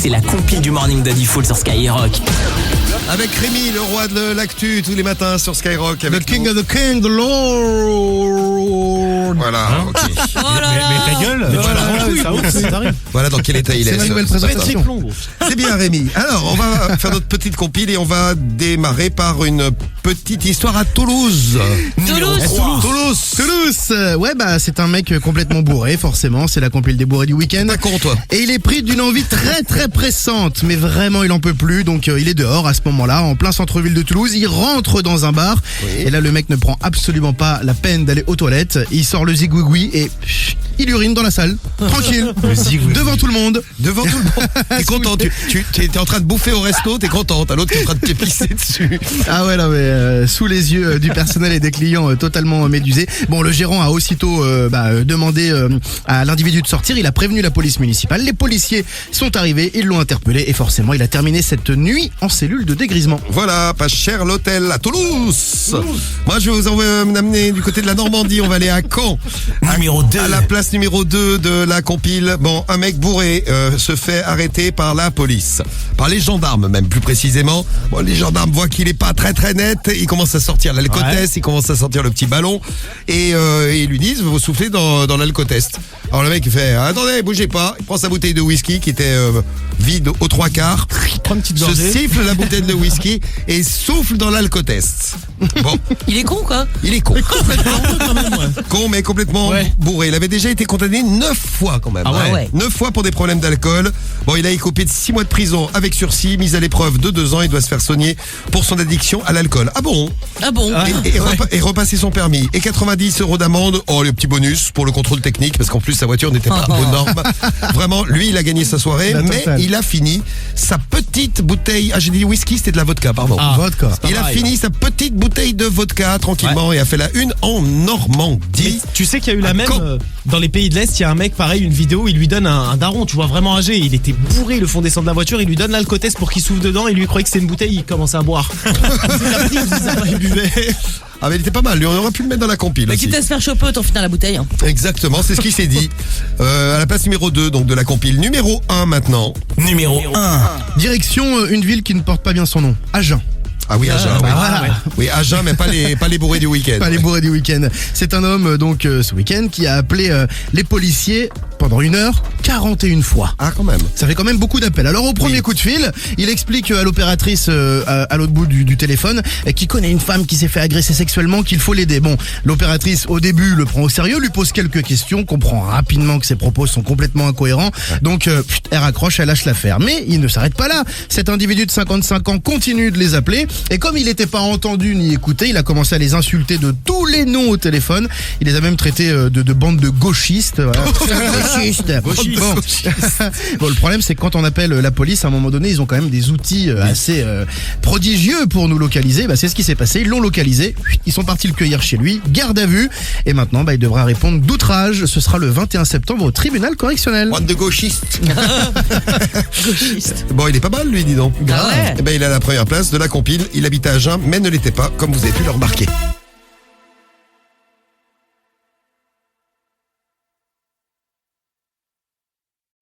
c'est la compile du Morning de Diffoul sur Skyrock. Avec Rémi, le roi de l'actu, tous les matins sur Skyrock. Avec The king of the king, the lord. Voilà, ok. Mais ta gueule, ça arrive. Voilà dans quel état il est. C'est ma nouvelle présentation. C'est bien Rémi. Alors, on va faire notre petite compile et on va démarrer par une petite histoire à Toulouse. Toulouse. Ouais, bah c'est un mec complètement bourré, forcément. C'est la compile des bourrés du week-end. Pas con, toi. Et il est pris d'une envie très très pressante, mais vraiment il en peut plus. Donc il est dehors à ce moment-là, en plein centre-ville de Toulouse. Il rentre dans un bar. Oui. Et là, le mec ne prend absolument pas la peine d'aller aux toilettes. Il sort le zigouigoui et il urine dans la salle, tranquille, devant tout le monde. Devant tout le monde. T'es content, tu es en train de bouffer au resto, t'es content. T'as l'autre qui est en train de te pisser dessus. Ah ouais, là, mais sous les yeux du personnel et des clients totalement médusés. Bon, le gérant a aussitôt demandé à l'individu de sortir. Il a prévenu la police municipale. Les policiers sont arrivés, ils l'ont interpellé et forcément, il a terminé cette nuit en cellule de dégrisement. Voilà, pas cher l'hôtel à Toulouse. Moi, je vais vous amener du côté de la Normandie. On va aller à Caen. Numéro 2. À la place numéro 2 de la compile. Bon, un mec bourré se fait arrêter par la police. Par les gendarmes, même plus précisément. Bon, les gendarmes voient qu'il est pas très très net. Ils commencent à sortir l'alcotest, ils commencent à sortir le petit ballon. Et ils lui disent, vous soufflez dans l'alcotest. Alors le mec il fait, attendez, bougez pas. Il prend sa bouteille de whisky qui était vide aux 3/4. Se siffle la bouteille de whisky et souffle dans l'alcotest. Bon. Il est con, quoi. Il est con. Con, mais complètement bourré. Il avait déjà été condamné 9 fois quand même. Ah ouais. 9 fois pour des problèmes d'alcool. Bon, il a écopé de 6 mois de prison avec sursis, mise à l'épreuve de 2 ans. Il doit se faire soigner pour son addiction à l'alcool. Ah bon? Ah bon? Et repasser son permis. Et 90 € d'amende. Oh, le petit bonus pour le contrôle technique, parce qu'en plus sa voiture n'était pas aux normes. Vraiment, lui, il a gagné sa soirée, mais il a fini sa petite bouteille. Ah, j'ai dit whisky, c'était de la vodka, pardon. Vodka. Il a fini sa petite bouteille de vodka tranquillement et a fait la une en Normandie. Mais tu sais qu'il y a eu la même dans les pays de l'Est, il y a un mec pareil, une vidéo, il lui donne un daron, tu vois, vraiment âgé, il était bourré, le fond descend de la voiture, il lui donne l'alcotest pour qu'il souffle dedans, et lui croyait que c'était une bouteille, il commence à boire. Il buvait. Ah mais il était pas mal, lui on aurait pu le mettre dans la compile Mais aussi. quitte à se faire choper, autant finir la bouteille. Exactement, c'est ce qu'il s'est dit. À la place numéro 2 donc de la compile. Numéro 1 maintenant. Numéro 1. Direction une ville qui ne porte pas bien son nom, Agen. Ah oui, Agen, oui. Voilà. Oui, Agen, mais pas les bourrés du week-end. Pas les bourrés du week-end. C'est un homme donc ce week-end qui a appelé les policiers pendant 1 heure 41 fois. Ah quand même. Ça fait quand même beaucoup d'appels. Alors au premier coup de fil, il explique à l'opératrice à l'autre bout du téléphone qu'il connaît une femme qui s'est fait agresser sexuellement, qu'il faut l'aider. Bon, l'opératrice au début le prend au sérieux, lui pose quelques questions, comprend rapidement que ses propos sont complètement incohérents. Donc elle raccroche, elle lâche l'affaire. Mais il ne s'arrête pas là. Cet individu de 55 ans continue de les appeler et comme il n'était pas entendu ni écouté, il a commencé à les insulter de tous les noms au téléphone. Il les a même traités de bande de gauchistes. Voilà. Bon, le problème c'est que quand on appelle la police, à un moment donné, ils ont quand même des outils assez prodigieux pour nous localiser. C'est ce qui s'est passé, ils l'ont localisé, ils sont partis le cueillir chez lui, garde à vue, et maintenant il devra répondre d'outrage. Ce sera le 21 septembre au tribunal correctionnel. Bande de gauchistes. Gauchiste. Bon, il est pas mal lui, dis donc. Ah ouais. Il est à la première place de la compile. Il habite à Agen, mais ne l'était pas, comme vous avez pu le remarquer.